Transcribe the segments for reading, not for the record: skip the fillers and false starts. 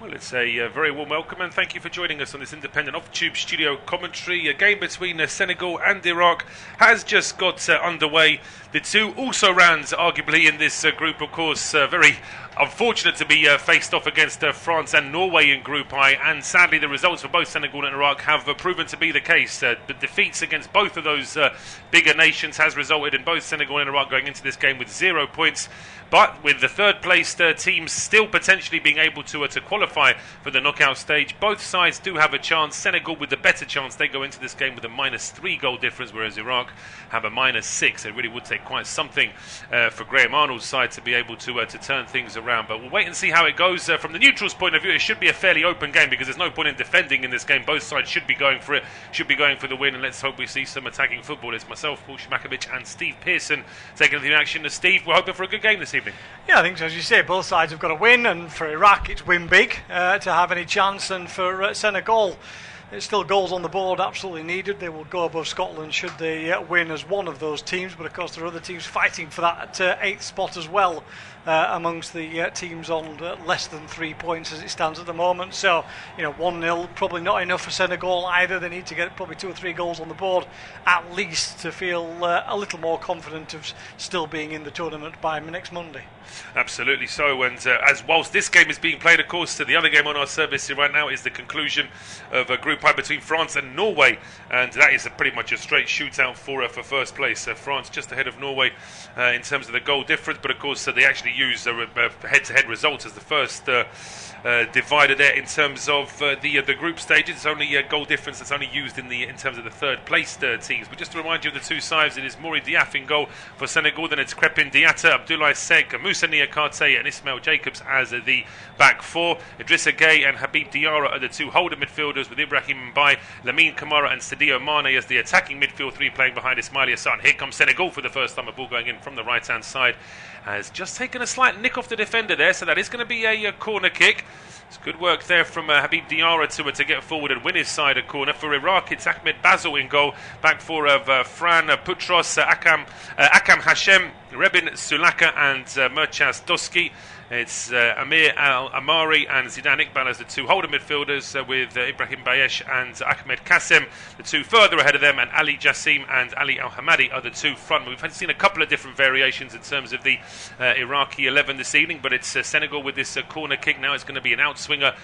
Well, it's a very warm welcome and thank you for joining us on this independent off-tube studio commentary. A game between Senegal and Iraq has just got underway. The two also-rans, arguably, in this group, of course, very unfortunate to be faced off against France and Norway in Group I, and sadly the results for both Senegal and Iraq have proven to be the case. The defeats against both of those bigger nations has resulted in both Senegal and Iraq going into this game with 0 points, but with the third-placed teams still potentially being able to qualify for the knockout stage. Both sides do have a chance. Senegal with the better chance, they go into this game with a -3 goal difference, whereas Iraq have a -6. It really would take quite something for Graham Arnold's side to be able to turn things around, but we'll wait and see how it goes. From the neutrals' point of view, it should be a fairly open game because there's no point in defending in this game. Both sides should be going for it, should be going for the win, and let's hope we see some attacking football. It's myself, Paul Szczerbakowicz, and Steve Pearson taking the action. Steve, we're hoping for a good game this evening. Yeah, I think so. As you say, both sides have got to win, and for Iraq it's win big to have any chance, and for Senegal it's still goals on the board absolutely needed. They will go above Scotland should they win as one of those teams, but of course there are other teams fighting for that 8th spot as well amongst the teams on less than 3 points as it stands at the moment. So 1-0 probably not enough for Senegal either. They need to get probably 2 or 3 goals on the board at least to feel a little more confident of still being in the tournament by next Monday. Absolutely so, and as whilst this game is being played, of course, the other game on our service right now is the conclusion of a Group I between France and Norway, and that is pretty much a straight shootout for first place. France just ahead of Norway in terms of the goal difference, but of course they actually use head-to-head results as the first divider there in terms of the group stages. It's only a goal difference that's only used in terms of the third-placed teams. But just to remind you of the two sides, it is Mory Diaf in goal for Senegal, then it's Crepin Diatta, Abdoulaye Seck, Moussa Niakate and Ismail Jacobs as the back four. Idrissa Gueye and Habib Diarra are the two holder midfielders, with Ibrahim Mbaye, Lamine Camara and Sadio Mane as the attacking midfield three playing behind Ismail Assar. Here comes Senegal for the first time, a ball going in from the right-hand side. Has just taken a slight nick off the defender there, so that is going to be a corner kick. It's good work there from Habib Diarra to get forward and win his side a corner. For Iraq, it's Ahmed Basil in goal. Back four of Fran Putros, Akam Hashem, Rebin Sulaka and Merchaz Doski. It's Amir Al-Amari and Zidane Iqbal as the two holder midfielders, with Ibrahim Bayesh and Ahmed Kassem, the two further ahead of them, and Ali Jassim and Ali Al-Hamadi are the two front. We've seen a couple of different variations in terms of the Iraqi 11 this evening, but it's Senegal with this corner kick. Now it's going to be an outswinger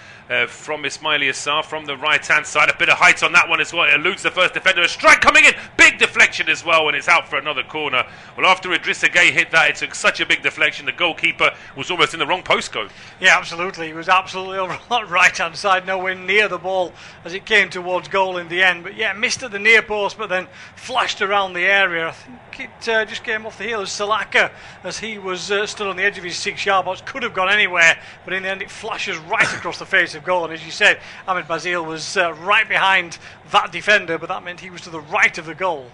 from Ismail Assar from the right-hand side. A bit of height on that one as well. It eludes the first defender. A strike coming in. Big deflection as well, and it's out for another corner. Well, after Idrissa Gueye hit that, it took such a big deflection. The goalkeeper was almost in the wrong postcode. Yeah, absolutely. He was absolutely over on that right-hand side, nowhere near the ball as it came towards goal in the end. But yeah, missed at the near post, but then flashed around the area. I think it just came off the heel of Salaka as he was stood on the edge of his 6-yard box. Could have gone anywhere, but in the end it flashes right across the face of goal. And as you said, Ahmed Basil was right behind that defender, but that meant he was to the right of the goal.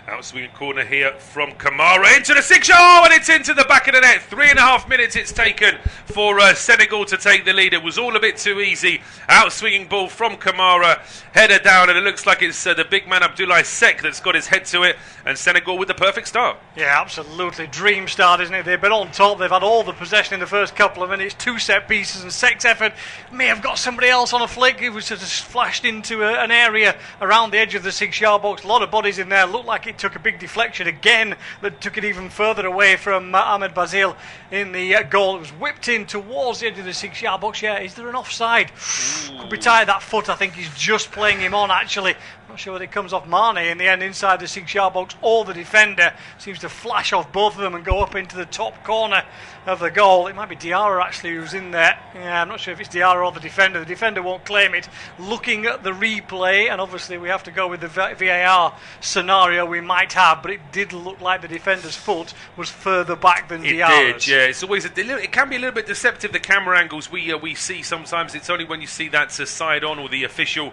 Outswinging corner here from Kamara into the 6-yard, and it's into the back of the net. 3.5 minutes it's taken for Senegal to take the lead. It was all a bit too easy. Outswinging ball from Kamara, header down, and it looks like it's the big man Abdoulaye Seck that's got his head to it, and Senegal with the perfect start. Yeah, absolutely. Dream start, isn't it? They've been on top. They've had all the possession in the first couple of minutes. 2 set pieces, and Seck's effort may have got somebody else on a flick. It was just flashed into an area around the edge of the 6-yard box. A lot of bodies in there. Looked like it took a big deflection again that took it even further away from Ahmed Basil in the goal. It was whipped in towards the edge of the 6-yard box. Yeah, is there an offside? Ooh. Could be tied that foot. I think he's just playing him on, actually. Not sure whether it comes off Mane in the end inside the 6-yard box or the defender. Seems to flash off both of them and go up into the top corner of the goal. It might be Diarra actually who's in there. Yeah, I'm not sure if it's Diarra or the defender. The defender won't claim it. Looking at the replay, and obviously we have to go with the VAR scenario we might have, but it did look like the defender's foot was further back than Diarra's. It did, yeah. It's always it can be a little bit deceptive, the camera angles we see sometimes. It's only when you see that side on or the official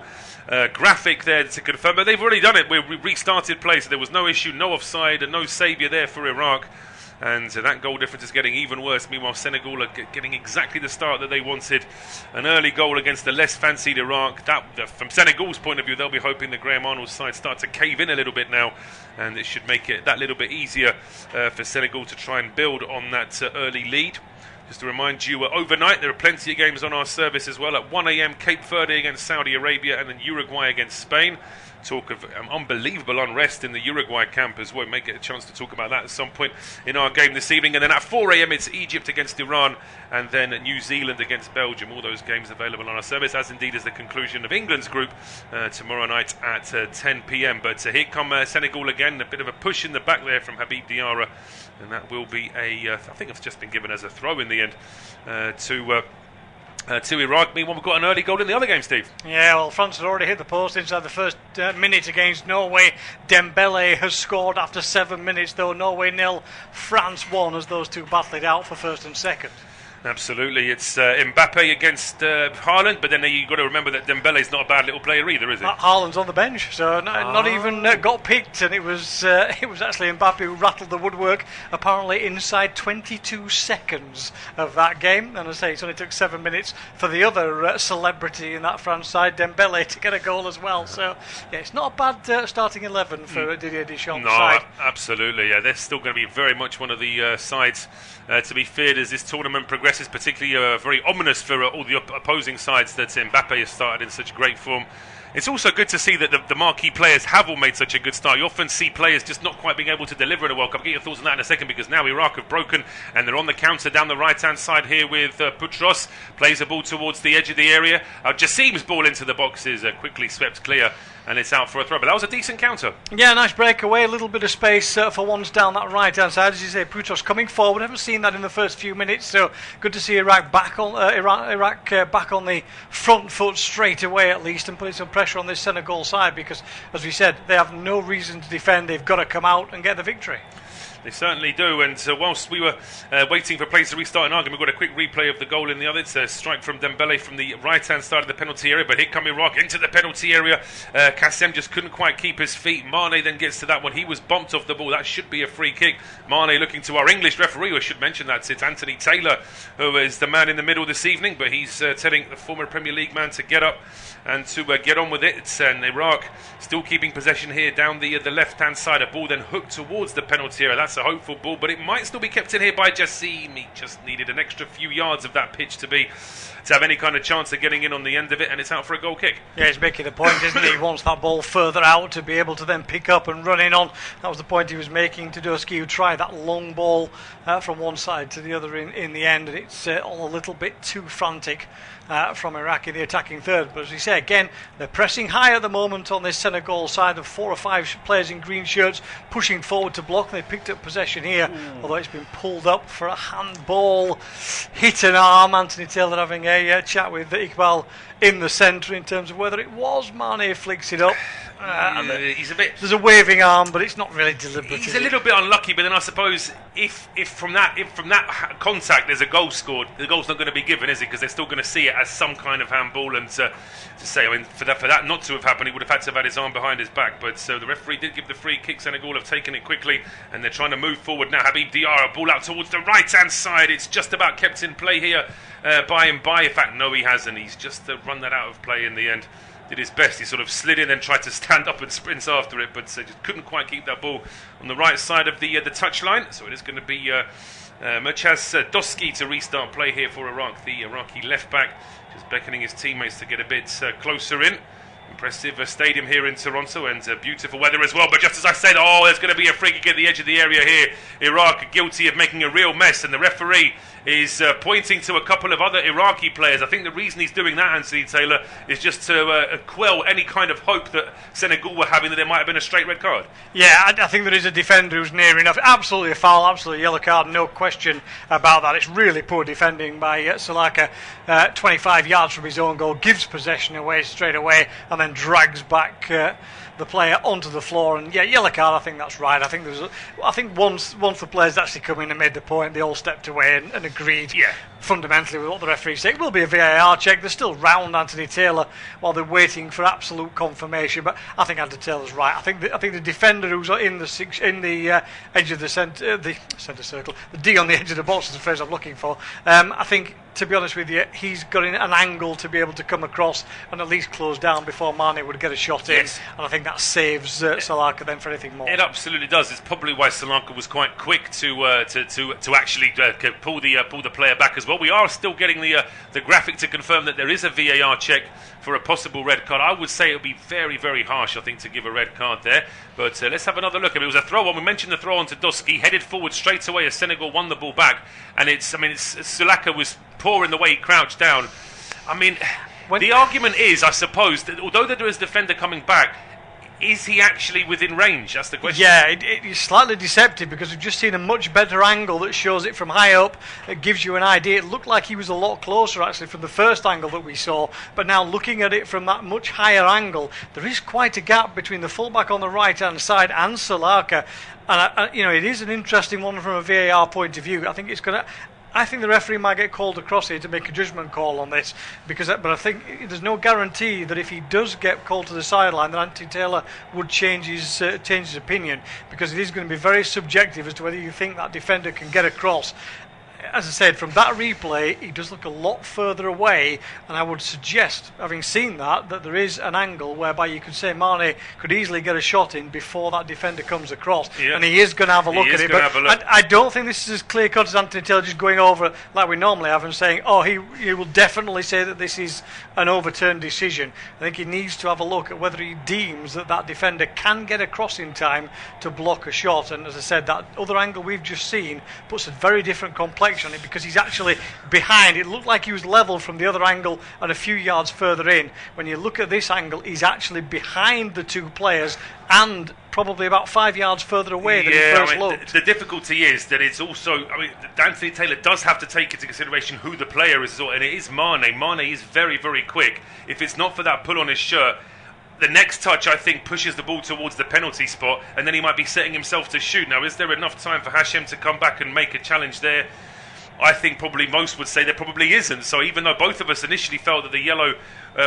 graphic there to confirm, but they've already done it. We restarted play, so there was no issue, no offside and no saviour there for Iraq, and that goal difference is getting even worse. Meanwhile, Senegal are getting exactly the start that they wanted. An early goal against the less fancied Iraq. From Senegal's point of view, they'll be hoping that Graham Arnold's side start to cave in a little bit now, and it should make it that little bit easier for Senegal to try and build on that early lead. Just to remind you, overnight there are plenty of games on our service as well. At 1 a.m, Cape Verde against Saudi Arabia, and then Uruguay against Spain. Talk of unbelievable unrest in the Uruguay camp as well. We may get a chance to talk about that at some point in our game this evening. And then at 4 a.m, it's Egypt against Iran, and then New Zealand against Belgium. All those games available on our service, as indeed is the conclusion of England's group tomorrow night at 10 p.m. But here come Senegal again. A bit of a push in the back there from Habib Diarra, and that will be I think it's just been given as a throw in the end to Iraq. Meanwhile, we've got an early goal in the other game, Steve. Yeah, well, France had already hit the post inside the first minute against Norway. Dembele has scored after 7 minutes, though. Norway 0, France 1, as those two battled it out for first and second. Absolutely, it's Mbappe against Haaland, but then you've got to remember that Dembele's not a bad little player either, is he? Haaland's on the bench, so not even got picked, and it was actually Mbappe who rattled the woodwork, apparently inside 22 seconds of that game. And as I say, it only took 7 minutes for the other celebrity in that France side, Dembele, to get a goal as well. So, yeah, it's not a bad starting 11 for Didier Deschamps' side. Absolutely, yeah. They're still going to be very much one of the sides to be feared as this tournament progresses, particularly very ominous for all the opposing sides that Mbappe has started in such great form. It's also good to see that the marquee players have all made such a good start. You often see players just not quite being able to deliver in a World Cup. I'll get your thoughts on that in a second, because now Iraq have broken and they're on the counter down the right-hand side here with Putros. Plays the ball towards the edge of the area. Jassim's ball into the box is quickly swept clear, and it's out for a throw. But that was a decent counter. Yeah, nice breakaway. A little bit of space for once down that right-hand side. As you say, Putros coming forward. Haven't seen that in the first few minutes, so good to see Iraq back on back on the front foot straight away at least, and putting some pressure on this Senegal side, because, as we said, they have no reason to defend. They've got to come out and get the victory. They certainly do, and whilst we were waiting for plays to restart an argument, we've got a quick replay of the goal in the other. It's a strike from Dembele from the right-hand side of the penalty area, but here come Iraq into the penalty area. Kassem just couldn't quite keep his feet. Mane then gets to that one. He was bumped off the ball. That should be a free kick. Mane looking to our English referee, who I should mention that it's Anthony Taylor, who is the man in the middle this evening, but he's telling the former Premier League man to get up and to get on with it. And Iraq still keeping possession here down the left-hand side. A ball then hooked towards the penalty area. That's a hopeful ball, but it might still be kept in here by Jassim. He just needed an extra few yards of that pitch to have any kind of chance of getting in on the end of it, and it's out for a goal kick. Yeah, he's making the point, isn't he? He wants that ball further out to be able to then pick up and run in on. That was the point he was making to Doski, who tried that long ball from one side to the other in the end, and it's all a little bit too frantic from Iraq in the attacking third. But as we say, again, they're pressing high at the moment on this Senegal side of 4 or 5 players in green shirts pushing forward to block. They picked up possession here, although it's been pulled up for a handball, hit an arm. Anthony Taylor having a chat with Iqbal in the centre in terms of whether it was Mane flicks it up. There's a waving arm, but it's not really deliberate. He's a little bit unlucky, but then I suppose if from that contact there's a goal scored, the goal's not going to be given, is it? Because they're still going to see it as some kind of handball. And to say, I mean, for that not to have happened, he would have had to have had his arm behind his back. But so the referee did give the free kick. Senegal have taken it quickly, and they're trying to move forward now. Habib Diarra, ball out towards the right-hand side. It's just about kept in play here by him. In fact, no, he hasn't. He's just run that out of play in the end. Did his best. He sort of slid in and tried to stand up and sprints after it, but just couldn't quite keep that ball on the right side of the touchline. So it is going to be Murchaz Doski to restart play here for Iraq, the Iraqi left back, just beckoning his teammates to get a bit closer in. Impressive stadium here in Toronto, and beautiful weather as well. But just as I said, there's going to be a free kick at the edge of the area here. Iraq guilty of making a real mess, and the referee is pointing to a couple of other Iraqi players. I think the reason he's doing that, Anthony Taylor, is just to quell any kind of hope that Senegal were having that there might have been a straight red card. Yeah, I think there is a defender who's near enough. Absolutely a foul, absolutely a yellow card, no question about that. It's really poor defending by Salaka. 25 yards from his own goal, gives possession away straight away, and then drags back the player onto the floor. And yeah, yellow card, I think that's right. I think once the players actually come in and made the point, they all stepped away and agreed. Yeah. fundamentally with what the referees say. It will be a VAR check. They're still round Anthony Taylor while they're waiting for absolute confirmation. But I think Anthony Taylor's right. I think the defender who's in the edge of the centre circle, the D on the edge of the box is the phrase I'm looking for. I think, to be honest with you, he's got an angle to be able to come across and at least close down before Mane would get a shot in. Yes. And I think that saves Salaka then for anything more. It absolutely does. It's probably why Salaka was quite quick to actually pull the player back as well. We are still getting the graphic to confirm that there is a VAR check for a possible red card. I would say it would be very, very harsh, I think, to give a red card there. But let's have another look. It was a throw-on. We mentioned the throw-on to Dusky, headed forward straight away as Senegal won the ball back. And Salaka was poor in the way he crouched down. I mean, the argument is, I suppose, that although there is a defender coming back, is he actually within range? That's the question. Yeah, it's slightly deceptive because we've just seen a much better angle that shows it from high up. It gives you an idea. It looked like he was a lot closer actually from the first angle that we saw, but now looking at it from that much higher angle, there is quite a gap between the fullback on the right hand side and Salaka. And it is an interesting one from a VAR point of view. I think the referee might get called across here to make a judgment call on this, but I think there's no guarantee that if he does get called to the sideline, that Anthony Taylor would change his opinion, because it is going to be very subjective as to whether you think that defender can get across. As I said, from that replay, he does look a lot further away, and I would suggest, having seen that there is an angle whereby you could say Mane could easily get a shot in before that defender comes across, and he is going to have a look at it. But I don't think this is as clear-cut as Anthony Taylor just going over it like we normally have and saying, he will definitely say that this is an overturned decision. I think he needs to have a look at whether he deems that defender can get across in time to block a shot. And as I said, that other angle we've just seen puts a very different complexion on it, because he's actually behind. It looked like he was level from the other angle and a few yards further in. When you look at this angle, he's actually behind the two players and probably about 5 yards further away than he first looked. The difficulty is that it's also, Anthony Taylor does have to take into consideration who the player is, and it is Mane. Mane is very, very quick. If it's not for that pull on his shirt, the next touch, I think, pushes the ball towards the penalty spot, and then he might be setting himself to shoot. Now, is there enough time for Hashem to come back and make a challenge there? I think probably most would say there probably isn't. So even though both of us initially felt that the yellow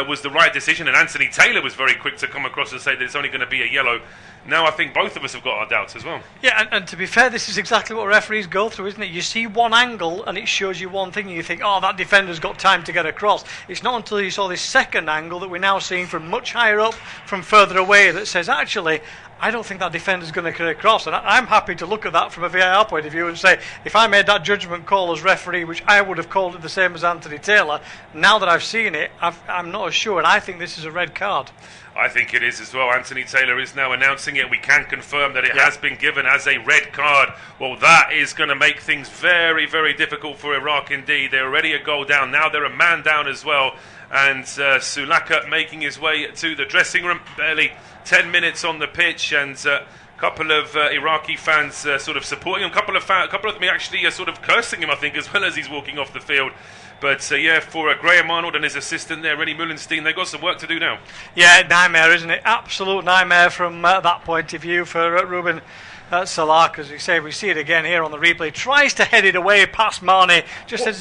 was the right decision, and Anthony Taylor was very quick to come across and say that it's only going to be a yellow, now I think both of us have got our doubts as well. Yeah, and to be fair, this is exactly what referees go through, isn't it? You see one angle and it shows you one thing and you think, that defender's got time to get across. It's not until you saw this second angle that we're now seeing from much higher up, from further away, that says, actually, I don't think that defender's going to get across. And I'm happy to look at that from a VAR point of view and say, if I made that judgment call as referee, which I would have called it the same as Anthony Taylor, now that I've seen it, I'm not as sure, and I think this is a red card. I think it is as well. Anthony Taylor is now announcing it. We can confirm that it has been given as a red card. Well, that is going to make things very, very difficult for Iraq indeed. They're already a goal down. Now they're a man down as well. And Sulaka making his way to the dressing room. Barely 10 minutes on the pitch, and a couple of Iraqi fans sort of supporting him. A couple of them actually sort of cursing him, I think, as well as he's walking off the field. But for Graham Arnold and his assistant there, Rennie Mullenstein, they've got some work to do now. Yeah, nightmare, isn't it? Absolute nightmare from that point of view for Ruben Salaka. As we say, we see it again here on the replay. Tries to head it away past Mane.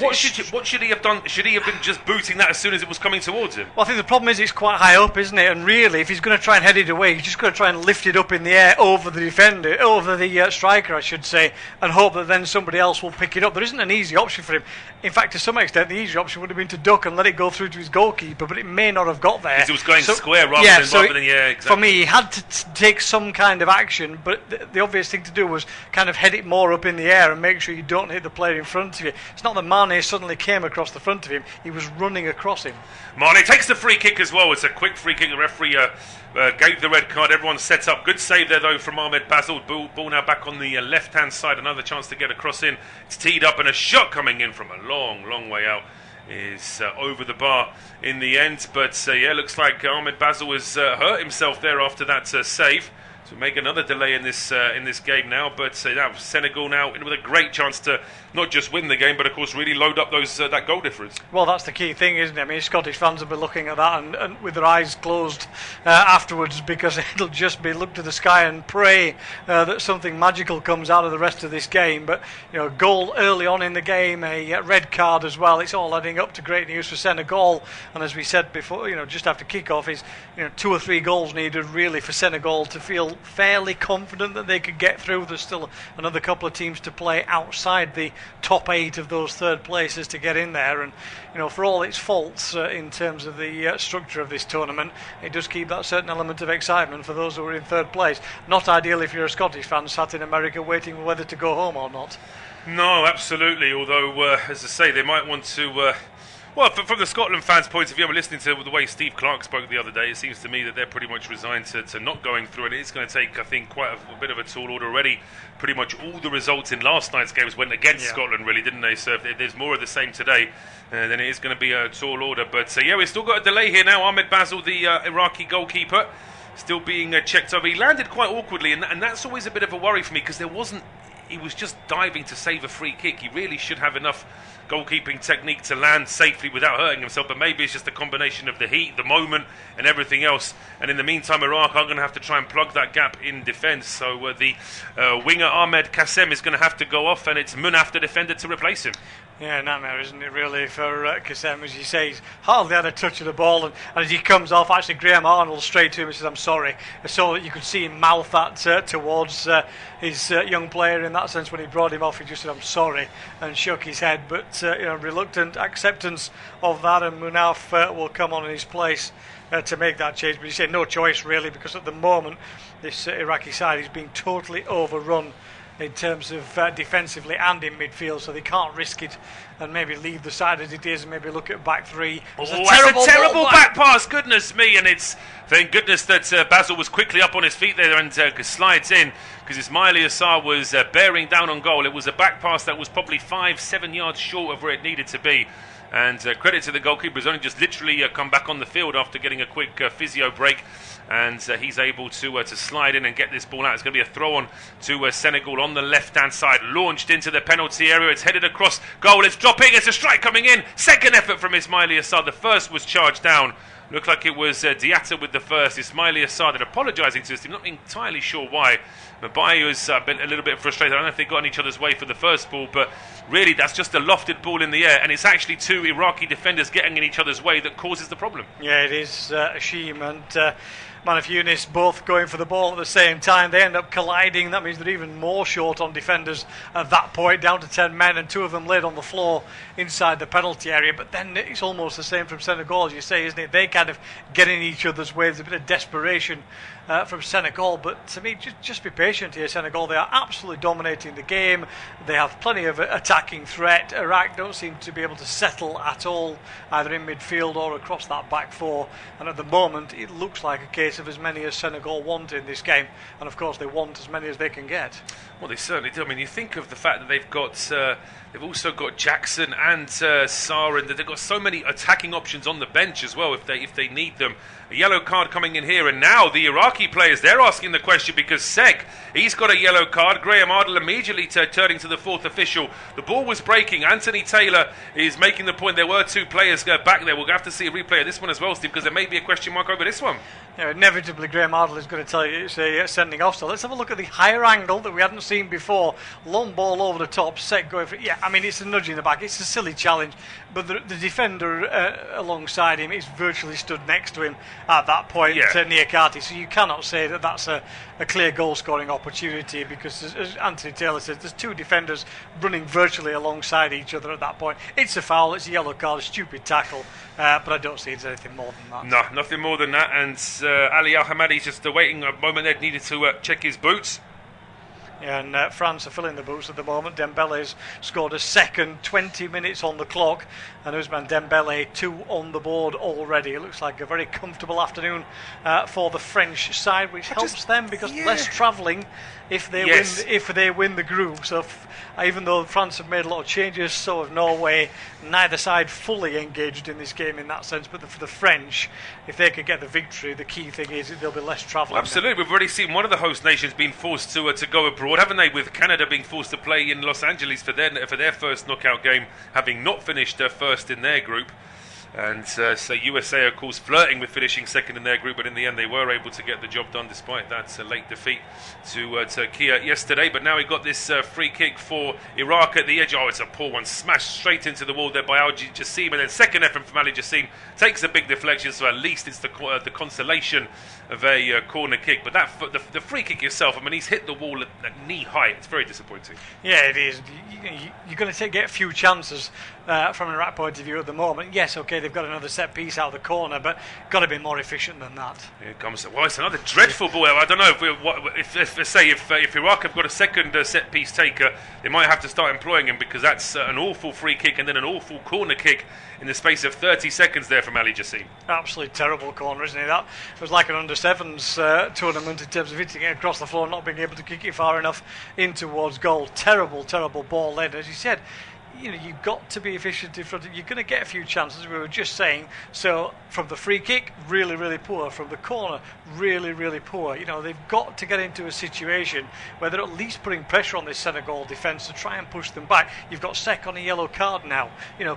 What should he have done? Should he have been just booting that as soon as it was coming towards him? Well, I think the problem is it's quite high up, isn't it? And really, if he's going to try and head it away, he's just going to try and lift it up in the air over the defender, over the striker, I should say, and hope that then somebody else will pick it up. There isn't an easy option for him. In fact, to some extent, the easy option would have been to duck and let it go through to his goalkeeper, but it may not have got there. Because it was going square rather than exactly. For me, he had to take some kind of action, but the obvious thing to do was kind of head it more up in the air and make sure you don't hit the player in front of you. It's not that Mane suddenly came across the front of him, he was running across him. Mane takes the free kick as well. It's a quick free kick. The referee gave the red card. Everyone's set up. Good save there though from Ahmed Basil. Ball now back on the left hand side. Another chance to get a cross in. It's teed up and a shot coming in from a long way out is over the bar in the end. But looks like Ahmed Basil has hurt himself there after that save. to make another delay in this game now. But now Senegal now with a great chance to not just win the game, but of course really load up those that goal difference. Well, that's the key thing, isn't it? I mean, Scottish fans will be looking at that and with their eyes closed afterwards, because it'll just be look to the sky and pray that something magical comes out of the rest of this game. But goal early on in the game, a red card as well. It's all adding up to great news for Senegal. And as we said before, just after kick-off, is 2 or 3 goals needed really for Senegal to feel fairly confident that they could get through. There's still another couple of teams to play outside the top 8 of those third places to get in there. And for all its faults in terms of the structure of this tournament, it does keep that certain element of excitement for those who are in third place. Not ideal if you're a Scottish fan sat in America waiting whether to go home or not. No, absolutely. Although, as I say, they might want to. Well, from the Scotland fans' point of view, I'm listening to the way Steve Clarke spoke the other day. It seems to me that they're pretty much resigned to not going through, and it's going to take, I think, quite a bit of a tall order already. Pretty much all the results in last night's games went against Scotland, really, didn't they? So if there's more of the same today, then it is going to be a tall order. But we've still got a delay here now. Ahmed Basel, the Iraqi goalkeeper, still being checked over. He landed quite awkwardly, and that's always a bit of a worry for me, because he was just diving to save a free kick. He really should have enough goalkeeping technique to land safely without hurting himself, but maybe it's just a combination of the heat, the moment, and everything else. And in the meantime, Iraq are going to have to try and plug that gap in defence. So the winger Ahmed Kassem is going to have to go off, and it's Munaf, the defender, to replace him. Yeah, nightmare, isn't it, really, for Kassem? As you say, he's hardly had a touch of the ball, and as he comes off, actually Graham Arnold straight to him and says, "I'm sorry." So that you could see him mouth that towards his young player in that sense. When he brought him off, he just said, "I'm sorry," and shook his head. But reluctant acceptance of that, and Munaf will come on in his place to make that change. But he said no choice really, because at the moment this Iraqi side is being totally overrun in terms of defensively and in midfield, so they can't risk it and maybe leave the side as it is and maybe look at back three. It's a terrible back pass, goodness me, and it's thank goodness that Basel was quickly up on his feet there and slides in, because Ismaili Assar was bearing down on goal. It was a back pass that was probably 5-7 yards short of where it needed to be. And credit to the goalkeeper, who's only just literally come back on the field after getting a quick physio break, and he's able to slide in and get this ball out. It's going to be a throw on to Senegal on the left-hand side, launched into the penalty area. It's headed across goal. It's dropping. It's a strike coming in. Second effort from Ismaili Assar. The first was charged down. Looked like it was Diatta with the first. Ismaili Assar apologising to his team. Not entirely sure why. Mabai was a little bit frustrated. I don't know if they got in each other's way for the first ball, but really that's just a lofted ball in the air, and it's actually 2 Iraqi defenders getting in each other's way that causes the problem. Yeah, it is Hashim and Manaf Younis both going for the ball at the same time. They end up colliding. That means they're even more short on defenders at that point, down to 10 men, and 2 of them laid on the floor inside the penalty area. But then it's almost the same from Senegal, as you say, isn't it? They kind of get in each other's way. There's a bit of desperation from Senegal, but to me, just be patient here, Senegal. They are absolutely dominating the game. They have plenty of attacking threat. Iraq don't seem to be able to settle at all, either in midfield or across that back four, and at the moment it looks like a case of as many as Senegal want in this game, and of course they want as many as they can get. Well, they certainly do. I mean, you think of the fact that they've also got Jackson and Sarr, and they've got so many attacking options on the bench as well if they need them. A yellow card coming in here, and now the Iraqi players, they're asking the question, because Sek, he's got a yellow card. Graham Ardle immediately turning to the 4th official. The ball was breaking. Anthony Taylor is making the point there were 2 players back there. We'll have to see a replay of this one as well, Steve, because there may be a question mark over this one. Yeah, inevitably Graham Ardle is going to tell you it's a sending off. So let's have a look at the higher angle that we hadn't seen before. Long ball over the top, Sek going for it. Yeah, I mean, it's a nudge in the back. It's a silly challenge, but the defender alongside him is virtually stood next to him at that point, Niakate. So you cannot say that that's a clear goal scoring opportunity, because as Anthony Taylor says, there's 2 defenders running virtually alongside each other at that point. It's a foul, it's a yellow card, a stupid tackle, but I don't see it's anything more than that. No, nothing more than that. And Ali Al-Hamadi's just waiting a moment there, needed to check his boots. And France are filling the boots at the moment. Dembele's scored a second, 20 minutes on the clock, and Ousmane Dembele 2 on the board already. It looks like a very comfortable afternoon for the French side, which helps them because less travelling if they win the group. So even though France have made a lot of changes, so have Norway. Neither side fully engaged in this game in that sense, but for the French, if they could get the victory, the key thing is that there'll be less travelling. Absolutely, we've already seen one of the host nations being forced to go abroad, haven't they? With Canada being forced to play in Los Angeles for their first knockout game, having not finished first in their group. And so USA, of course, flirting with finishing second in their group, but in the end they were able to get the job done despite that late defeat to Turkey yesterday. But now we got this free kick for Iraq at the edge. Oh, it's a poor one, smashed straight into the wall there by Al Jassim, and then second effort from Ali Jassim takes a big deflection, so at least it's the consolation of a corner kick. But the free kick itself, I mean, he's hit the wall at knee height. It's very disappointing. Yeah, it is. You're going to get a few chances from an Iraq point of view at the moment. Yes, okay, they've got another set piece out of the corner, but got to be more efficient than that. Here comes. Well, it's another dreadful ball. I don't know if Iraq have got a second set piece taker, they might have to start employing him, because that's an awful free kick and then an awful corner kick in the space of 30 seconds there from Ali Jassim. Absolutely terrible corner, isn't it? That was like an under-7s tournament in terms of hitting it across the floor, not being able to kick it far enough in towards goal. Terrible ball led, as you said. You've got to be efficient in front of. You're going to get a few chances, we were just saying. So from the free kick, really, really poor. From the corner, really, really poor. They've got to get into a situation where they're at least putting pressure on this Senegal defence to try and push them back. You've got Sek on a yellow card now.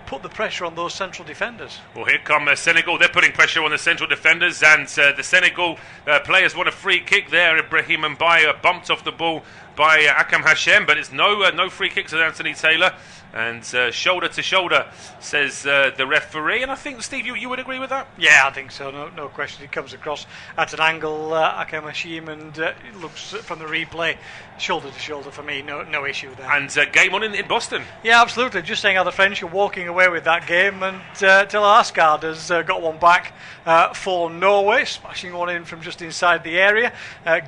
Put the pressure on those central defenders. Well, here come Senegal. They're putting pressure on the central defenders, and the Senegal players want a free kick there. Ibrahim Mbaye bumped off the ball by Akam Hashem, but it's no free kicks at Anthony Taylor. And shoulder to shoulder, says the referee. And I think, Steve, you would agree with that? Yeah, I think so. No question. He comes across at an angle, Akam Hashim, and it looks from the replay shoulder to shoulder for me. No issue there. And game on in Boston. Yeah, absolutely. Just saying how the French are walking away with that game, and Tilla Asgard has got one back for Norway, smashing one in from just inside the area.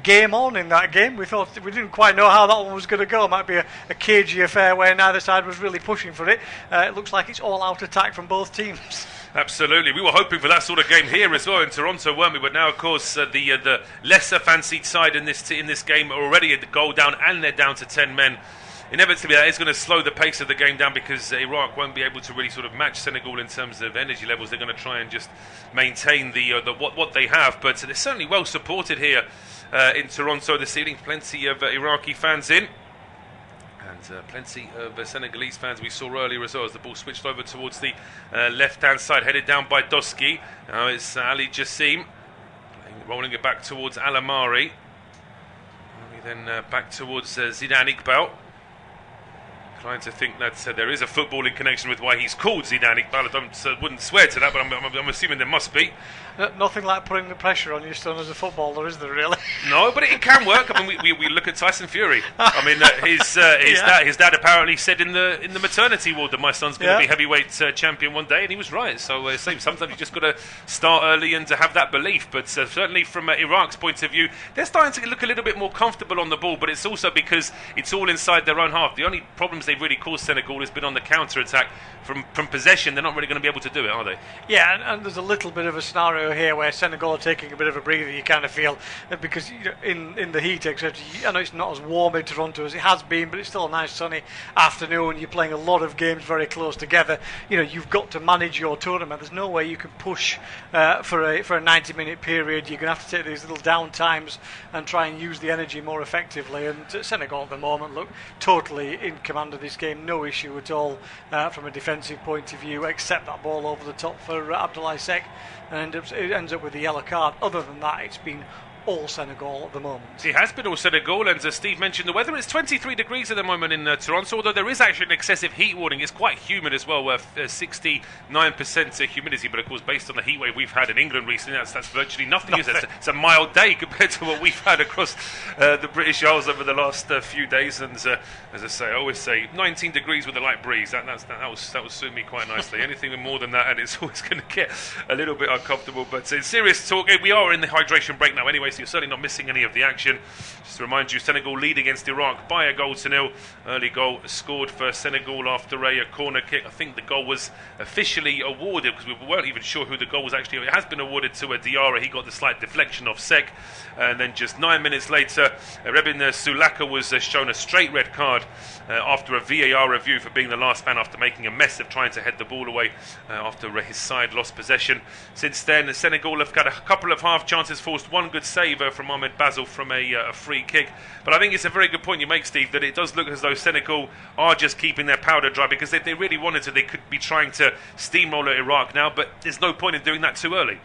Game on in that game. We didn't quite know how that one was going to go. It might be a cagey affair where neither side was really pushing for it. It looks like it's all out attack from both teams. Absolutely, we were hoping for that sort of game here as well in Toronto, weren't we? But now, of course, the lesser fancied side in this game are already at the goal down, and they're down to 10 men. Inevitably, that is going to slow the pace of the game down, because Iraq won't be able to really sort of match Senegal in terms of energy levels. They're going to try and just maintain what they have, but they're certainly well supported here in Toronto this evening. Plenty of Iraqi fans in. And plenty of Senegalese fans we saw earlier as well, as the ball switched over towards the left-hand side, headed down by Doski. Now it's Ali Jassim rolling it back towards Alamari. Then back towards Zidane Iqbal. Inclined to think that there is a footballing connection with why he's called Zidane Iqbal. I wouldn't swear to that, but I'm assuming there must be. Nothing like putting the pressure on your son as a footballer, is there, really? No, but it can work. I mean, we look at Tyson Fury. I mean, his dad apparently said in the maternity ward that my son's going to be heavyweight champion one day, and he was right. So sometimes you just got to start early and to have that belief. But certainly from Iraq's point of view, they're starting to look a little bit more comfortable on the ball, but it's also because it's all inside their own half. The only problems they've really caused Senegal has been on the counter-attack. From possession, they're not really going to be able to do it, are they? Yeah, and there's a little bit of a scenario here where Senegal are taking a bit of a breather, you kind of feel, because in the heat, etc. I know it's not as warm in Toronto as it has been, but it's still a nice sunny afternoon. You're playing a lot of games very close together. You've got to manage your tournament. There's no way you can push for a 90-minute period. You're going to have to take these little down times and try and use the energy more effectively. And Senegal at the moment look totally in command of this game. No issue at all from a defensive point of view, except that ball over the top for Abdoulaye Seck, and it ends up with the yellow card. Other than that, it's been all Senegal at the moment. It has been all Senegal, and as Steve mentioned, the weather is 23 degrees at the moment in Toronto, although there is actually an excessive heat warning. It's quite humid as well, 69% humidity, but of course based on the heat wave we've had in England recently, that's virtually nothing. Is it? It's a mild day compared to what we've had across the British Isles over the last few days, and as I always say, 19 degrees with a light breeze, that will suit me quite nicely. Anything more than that, and it's always going to get a little bit uncomfortable. But in serious talk, we are in the hydration break now anyway, place. You're certainly not missing any of the action. Just to remind you, Senegal lead against Iraq by a 1-0. Early goal scored for Senegal after a corner kick. I think the goal was officially awarded, because we weren't even sure who the goal was actually. It has been awarded to Diarra. He got the slight deflection off Sek. And then just 9 minutes later, Rebin Sulaka was shown a straight red card after a VAR review for being the last man after making a mess of trying to head the ball away after his side lost possession. Since then, Senegal have got a couple of half chances, forced one good save from Ahmed Basil from a free kick. But I think it's a very good point you make, Steve, that it does look as though Senegal are just keeping their powder dry, because if they really wanted to, they could be trying to steamroller Iraq now, but there's no point in doing that too early.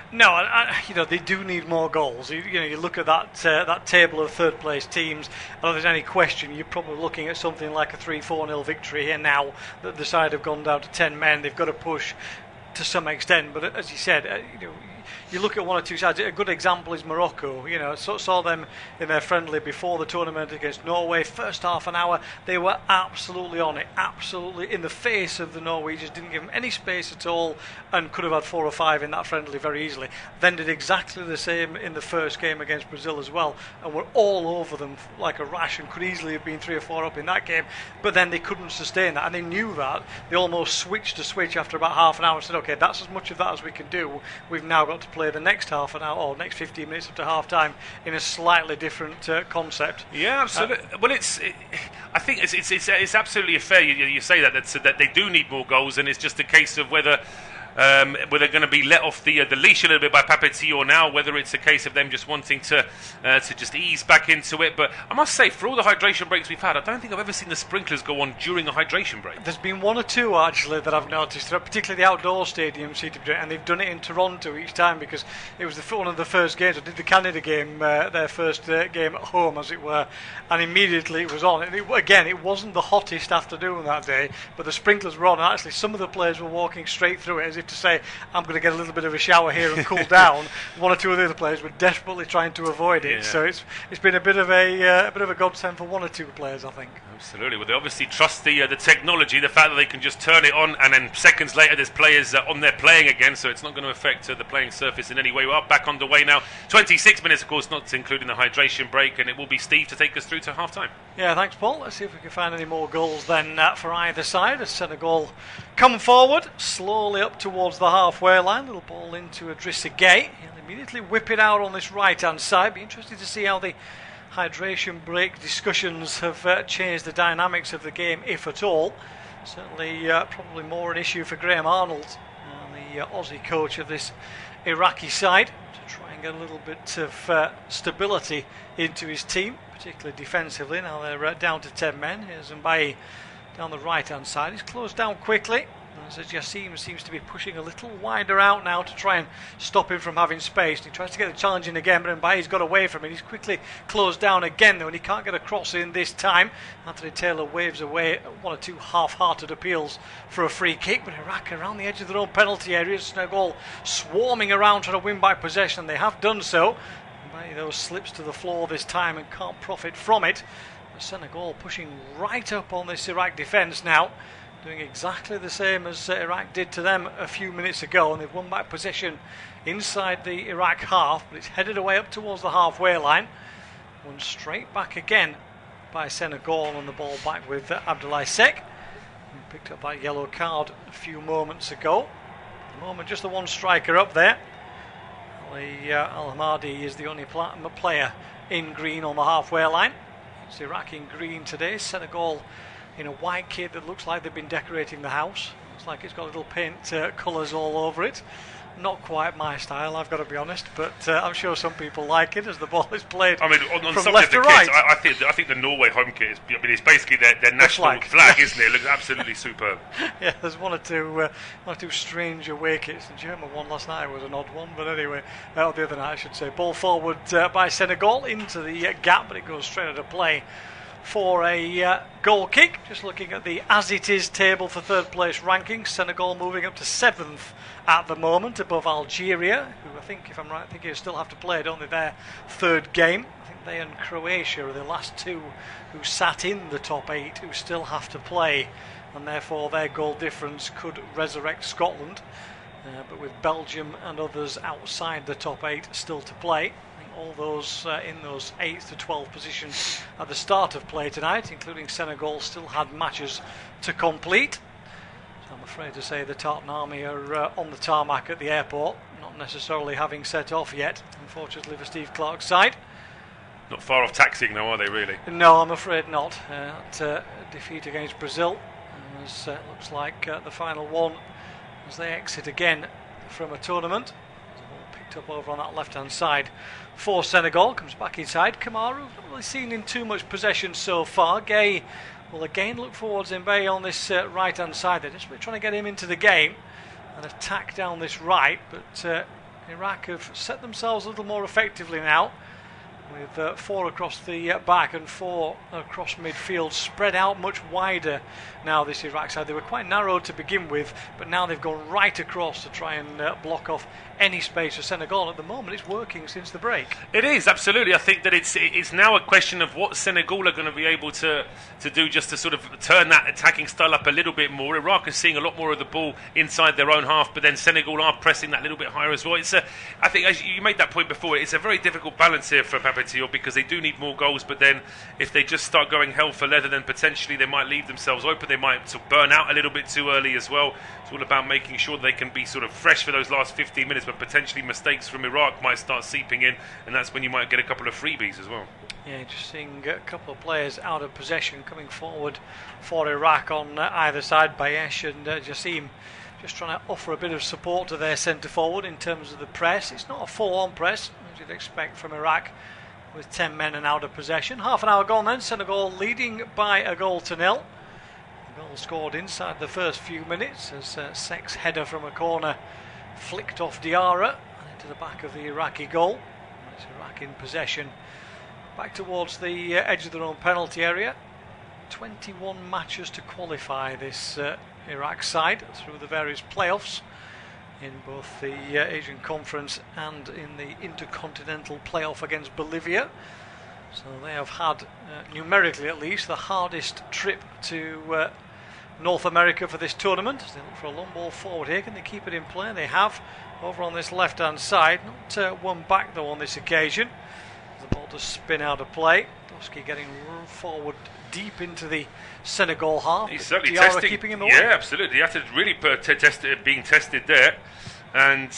No, they do need more goals. You look at that table of third place teams. I don't think there's any question you're probably looking at something like a 3-4-0 victory here now that the side have gone down to 10 men. They've got to push to some extent, but as you said, you look at one or two sides. A good example is Morocco. Saw them in their friendly before the tournament against Norway. First half an hour, they were absolutely on it, absolutely in the face of the Norwegians. Didn't give them any space at all, and could have had 4 or 5 in that friendly very easily. Then did exactly the same in the first game against Brazil as well, and were all over them like a rash, and could easily have been 3 or 4 up in that game. But then they couldn't sustain that, and they knew that. They almost switched a switch after about half an hour and said, "Okay, that's as much of that as we can do. We've now got to play the next half an hour or next 15 minutes up to half time in a slightly different concept." Yeah, absolutely. Well, I think it's absolutely fair. You say that they do need more goals, and it's just a case of whether they're going to be let off the leash a little bit by Papetier now, whether it's a case of them just wanting to just ease back into it. But I must say, for all the hydration breaks we've had, I don't think I've ever seen the sprinklers go on during a hydration break. There's been 1 or 2 actually that I've noticed, particularly the outdoor stadiums seem to be doing it, and they've done it in Toronto each time, because it was one of the first games. I did the Canada game, their first game at home, as it were, and immediately it was on. Again, it wasn't the hottest afternoon that day, but the sprinklers were on, and actually some of the players were walking straight through it as if to say, "I'm going to get a little bit of a shower here and cool down." 1 or 2 of the other players were desperately trying to avoid it. Yeah. So it's been a bit of a godsend for 1 or 2 players, I think. Absolutely. Well, they obviously trust the technology, the fact that they can just turn it on, and then seconds later there's players on there playing again, so it's not going to affect the playing surface in any way. We're back underway now. 26 minutes, of course, not including the hydration break, and it will be Steve to take us through to half time. Yeah, thanks, Paul. Let's see if we can find any more goals then for either side as Senegal come forward slowly up towards the halfway line. Little ball into Idrissa Gueye. He'll immediately whip it out on this right hand side. Be interested to see how the hydration break discussions have changed the dynamics of the game, if at all. Certainly probably more an issue for Graham Arnold, the Aussie coach of this Iraqi side, to try and get a little bit of stability into his team, particularly defensively. Now they're down to 10 men. Here's Mbaye down the right hand side. He's closed down quickly, as Jassim seems to be pushing a little wider out now to try and stop him from having space. He tries to get the challenge in again, but Mbaye's got away from it. He's quickly closed down again though, and he can't get a cross in this time. Anthony Taylor waves away 1 or 2 half-hearted appeals for a free kick, but Iraq around the edge of their own penalty area. Senegal swarming around trying to win by possession. They have done so. Mbaye though slips to the floor this time and can't profit from it. Senegal pushing right up on this Iraq defence now, doing exactly the same as Iraq did to them a few minutes ago, and they've won back possession inside the Iraq half, but it's headed away up towards the halfway line. Won straight back again by Senegal, on the ball back with Abdoulaye Sek, who picked up that yellow card a few moments ago. At the moment, just the one striker up there. Al Hamadi is the only player in green on the halfway line. It's Iraq in green today, Senegal in a white kit that looks like they've been decorating the house. Looks like it's got little paint colours all over it. Not quite my style, I've got to be honest, but I'm sure some people like it as the ball is played. I mean, on from some left of the to right. kits, I think the Norway home kit is, it's basically their national flag, isn't it? It looks absolutely superb. Yeah, there's one or two strange away kits. The German one last night was an odd one, but anyway, the other night I should say. Ball forward by Senegal into the gap, but it goes straight out of play for a goal kick. Just looking at the as it is table for third place rankings, Senegal moving up to 7th at the moment, above Algeria, who I think, if I'm right, I think they still have to play, don't they, their 3rd game. I think they and Croatia are the last 2 who sat in the top 8 who still have to play, and therefore their goal difference could resurrect Scotland. But with Belgium and others outside the top 8 still to play, I think all those in those 8th to 12th positions at the start of play tonight, including Senegal, still had matches to complete. So I'm afraid to say the Tartan Army are on the tarmac at the airport, not necessarily having set off yet, unfortunately for Steve Clarke's side. Not far off taxiing now, are they really? No, I'm afraid not. That defeat against Brazil looks like the final one as they exit again from a tournament. Picked up over on that left-hand side for Senegal. Comes back inside. Kamaru, not really seen in too much possession so far. Gay will again look forwards in Bay on this right-hand side. They're just trying to get him into the game and attack down this right, but Iraq have set themselves a little more effectively now, with 4 across the back and 4 across midfield, spread out much wider now, this Iraq side. They were quite narrow to begin with, but now they've gone right across to try and block off any space for Senegal. At the moment it's working since the break. It is, absolutely. I think that it's now a question of what Senegal are going to be able to do just to sort of turn that attacking style up a little bit more. Iraq is seeing a lot more of the ball inside their own half, but then Senegal are pressing that little bit higher as well. It's I think, as you made that point before, it's a very difficult balance here for Papetior, because they do need more goals, but then if they just start going hell for leather, then potentially they might leave themselves open. They might sort of burn out a little bit too early as well. It's all about making sure they can be sort of fresh for those last 15 minutes, but potentially mistakes from Iraq might start seeping in, and that's when you might get a couple of freebies as well. Yeah, just seeing a couple of players out of possession coming forward for Iraq on either side. Bayesh and Jassim just trying to offer a bit of support to their centre forward in terms of the press. It's not a full-on press, as you'd expect from Iraq, with 10 men and out of possession. Half an hour gone then, Senegal leading by 1-0. The goal scored inside the first few minutes as Sek's header from a corner flicked off Diarra and into the back of the Iraqi goal. It's Iraq in possession back towards the edge of their own penalty area. 21 matches to qualify this Iraq side through the various playoffs in both the Asian Conference and in the Intercontinental playoff against Bolivia. So they have had, numerically at least, the hardest trip to North America for this tournament. They look for a long ball forward here. Can they keep it in play? They have, over on this left-hand side. Not one back, though, on this occasion. The ball does spin out of play. Doski getting forward deep into the Senegal half. He's certainly Diarra testing. Keeping him away. Yeah, absolutely. That is really being tested there. And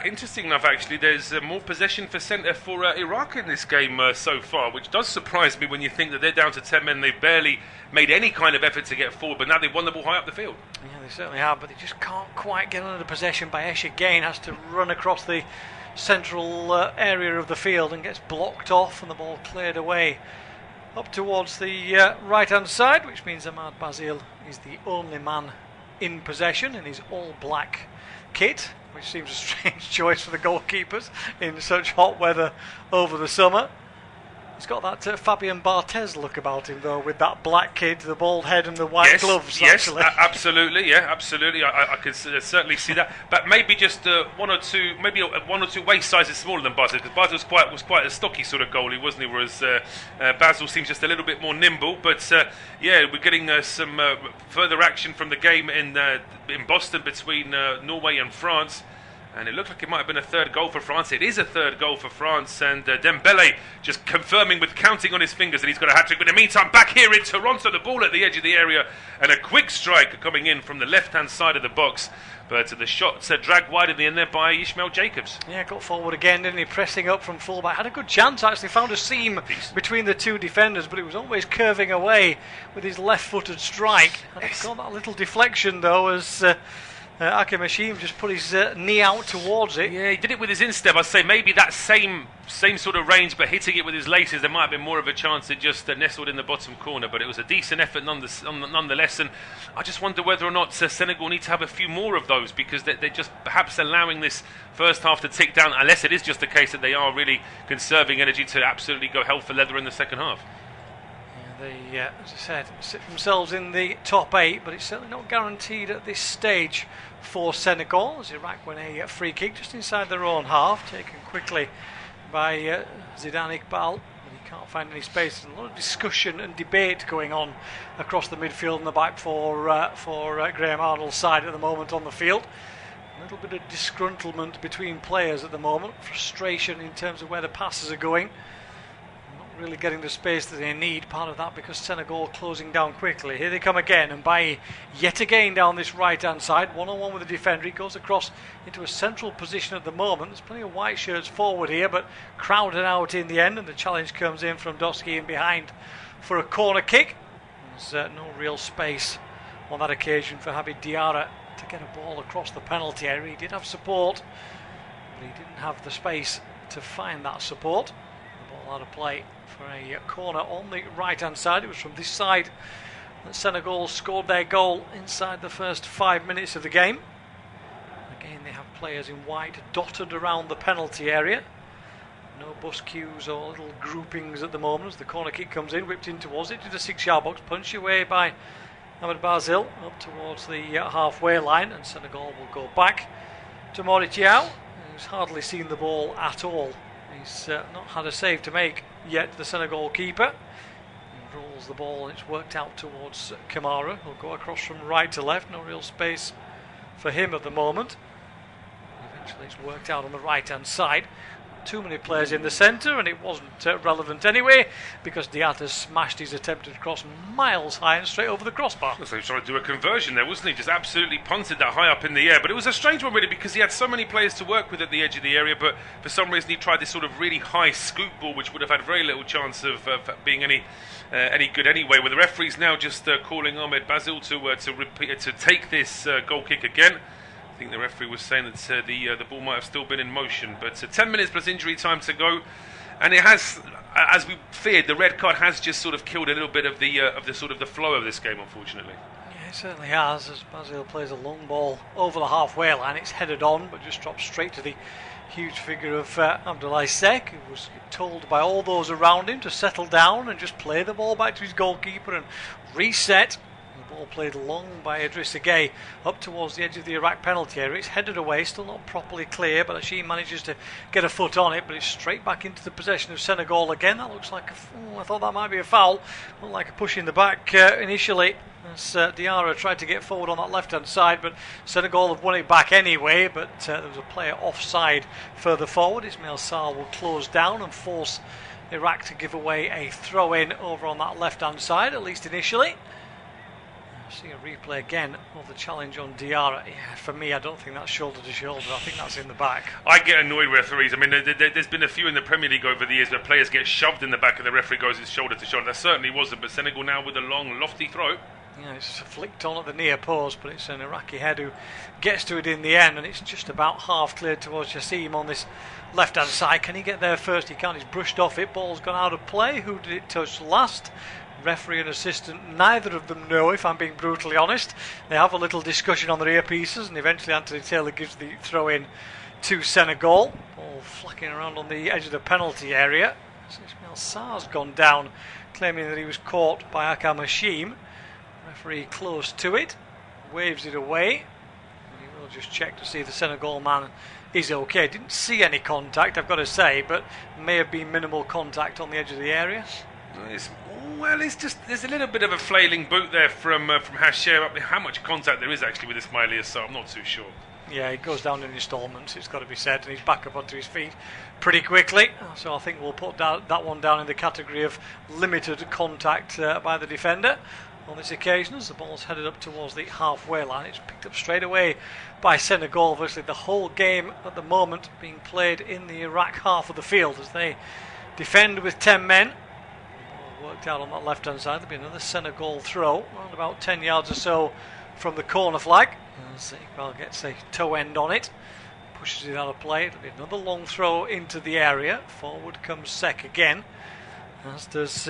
interesting enough, actually, there's more possession for Iraq in this game so far, which does surprise me when you think that they're down to 10 men. They've barely made any kind of effort to get forward, but now they've won the ball high up the field. Yeah, they certainly have, but they just can't quite get under possession. Bayesh again has to run across the central area of the field and gets blocked off, and the ball cleared away up towards the right-hand side, which means Ahmad Bazil is the only man in possession in his all-black kit, which seems a strange choice for the goalkeepers in such hot weather over the summer. He's got that Fabian Barthez look about him, though, with that black kit, the bald head and the white gloves. Yes, actually. Absolutely, yeah, absolutely. I could certainly see that, but maybe just one or two waist sizes smaller than Barthez, because Barthez was quite a stocky sort of goalie, wasn't he? Whereas Basil seems just a little bit more nimble. But yeah, we're getting some further action from the game in Boston between Norway and France. And it looked like it might have been a third goal for France. It is a third goal for France, and Dembele just confirming with counting on his fingers that he's got a hat-trick. But in the meantime, back here in Toronto, the ball at the edge of the area, and a quick strike coming in from the left-hand side of the box. But the shot's dragged wide in the end there by Ishmael Jacobs. Yeah, got forward again, didn't he? Pressing up from fullback. Had a good chance, actually. Found a seam between the two defenders, but it was always curving away with his left-footed strike. And it's got that little deflection, though, as Akim Hashim just put his knee out towards it. Yeah, he did it with his instep. I'd say maybe that same sort of range, but hitting it with his laces, there might have been more of a chance. It just nestled in the bottom corner, but it was a decent effort nonetheless. And I just wonder whether or not Senegal need to have a few more of those, because they're just perhaps allowing this first half to tick down, unless it is just the case that they are really conserving energy to absolutely go hell for leather in the second half. They, as I said, sit themselves in the top 8, but it's certainly not guaranteed at this stage for Senegal, as Iraq win a free kick just inside their own half, taken quickly by Zidane Iqbal. He can't find any space. There's a lot of discussion and debate going on across the midfield and the back for Graham Arnold's side at the moment on the field. A little bit of disgruntlement between players at the moment, frustration in terms of where the passes are going. Not really getting the space that they need, part of that because Senegal closing down quickly. Here they come again, and Bailly yet again down this right hand side, one-on-one with the defender. He goes across into a central position at the moment. There's plenty of white shirts forward here, but crowded out in the end, and the challenge comes in from Doski in behind for a corner kick. There's no real space on that occasion for Habib Diarra to get a ball across the penalty area. He did have support, but he didn't have the space to find that support. The ball out of play for a corner on the right hand side. It was from this side that Senegal scored their goal inside the first 5 minutes of the game. Again, they have players in white dotted around the penalty area. No bus queues or little groupings at the moment as the corner kick comes in, whipped in towards it to the 6-yard box, punched away by Ahmed Bazil up towards the halfway line, and Senegal will go back to Maurice Yao, who's hardly seen the ball at all. He's not had a save to make yet, the Senegal keeper. He rolls the ball and it's worked out towards Kamara. He'll go across from right to left, no real space for him at the moment. Eventually it's worked out on the right hand side. Too many players in the centre, and it wasn't relevant anyway because Diatta smashed his attempted cross miles high and straight over the crossbar. So he was trying to do a conversion there, wasn't he? Just absolutely punted that high up in the air. But it was a strange one really because he had so many players to work with at the edge of the area, but for some reason he tried this sort of really high scoop ball which would have had very little chance of being any good anyway, with the referees now just calling Ahmed Bazil to take this goal kick again. I think the referee was saying that the ball might have still been in motion, but 10 minutes plus injury time to go, and it has, as we feared, the red card has just sort of killed a little bit of the sort of the flow of this game, unfortunately. Yeah, it certainly has. As Bazil plays a long ball over the halfway line, it's headed on, but just drops straight to the huge figure of Abdoulaye Seck, who was told by all those around him to settle down and just play the ball back to his goalkeeper and reset. The ball played long by Idrissa Gueye up towards the edge of the Iraq penalty area. It's headed away, still not properly clear, but she manages to get a foot on it, but it's straight back into the possession of Senegal again. That looks like I thought that might be a foul. Looked like a push in the back initially as Diarra tried to get forward on that left hand side, but Senegal have won it back anyway. But there was a player offside further forward. Ismail Sarr will close down and force Iraq to give away a throw in over on that left hand side, at least initially. See a replay again of the challenge on Diarra. Yeah, for me, I don't think that's shoulder to shoulder. I think that's in the back. I get annoyed with referees. I mean, there's been a few in the Premier League over the years where players get shoved in the back and the referee goes it's shoulder to shoulder. That certainly wasn't, but Senegal now with a long, lofty throw. Yeah, it's flicked on at the near post, but it's an Iraqi head who gets to it in the end, and it's just about half cleared towards Jassim on this left-hand side. Can he get there first? He can't. He's brushed off it. Ball's gone out of play. Who did it touch last? Referee and assistant, neither of them know, if I'm being brutally honest. They have a little discussion on their earpieces, and eventually Anthony Taylor gives the throw in to Senegal. Ball flacking around on the edge of the penalty area. Ismail Sarr's gone down, claiming that he was caught by Akam Hashim. Referee close to it, waves it away. He will just check to see the Senegal man is okay. Didn't see any contact, I've got to say, but may have been minimal contact on the edge of the area. It's just there's a little bit of a flailing boot there from Hashim. How much contact there is actually with Ismail Sarr, I'm not too sure. Yeah, he goes down in instalments, it's got to be said, and he's back up onto his feet pretty quickly. So I think we'll put that one down in the category of limited contact by the defender on this occasion, as the ball's headed up towards the halfway line. It's picked up straight away by Senegal. Obviously the whole game at the moment being played in the Iraq half of the field as they defend with 10 men. Worked out on that left hand side. There'll be another Senegal throw around about 10 yards or so from the corner flag. Iqbal gets a toe end on it, pushes it out of play. It'll be another long throw into the area. Forward comes Seck again, as does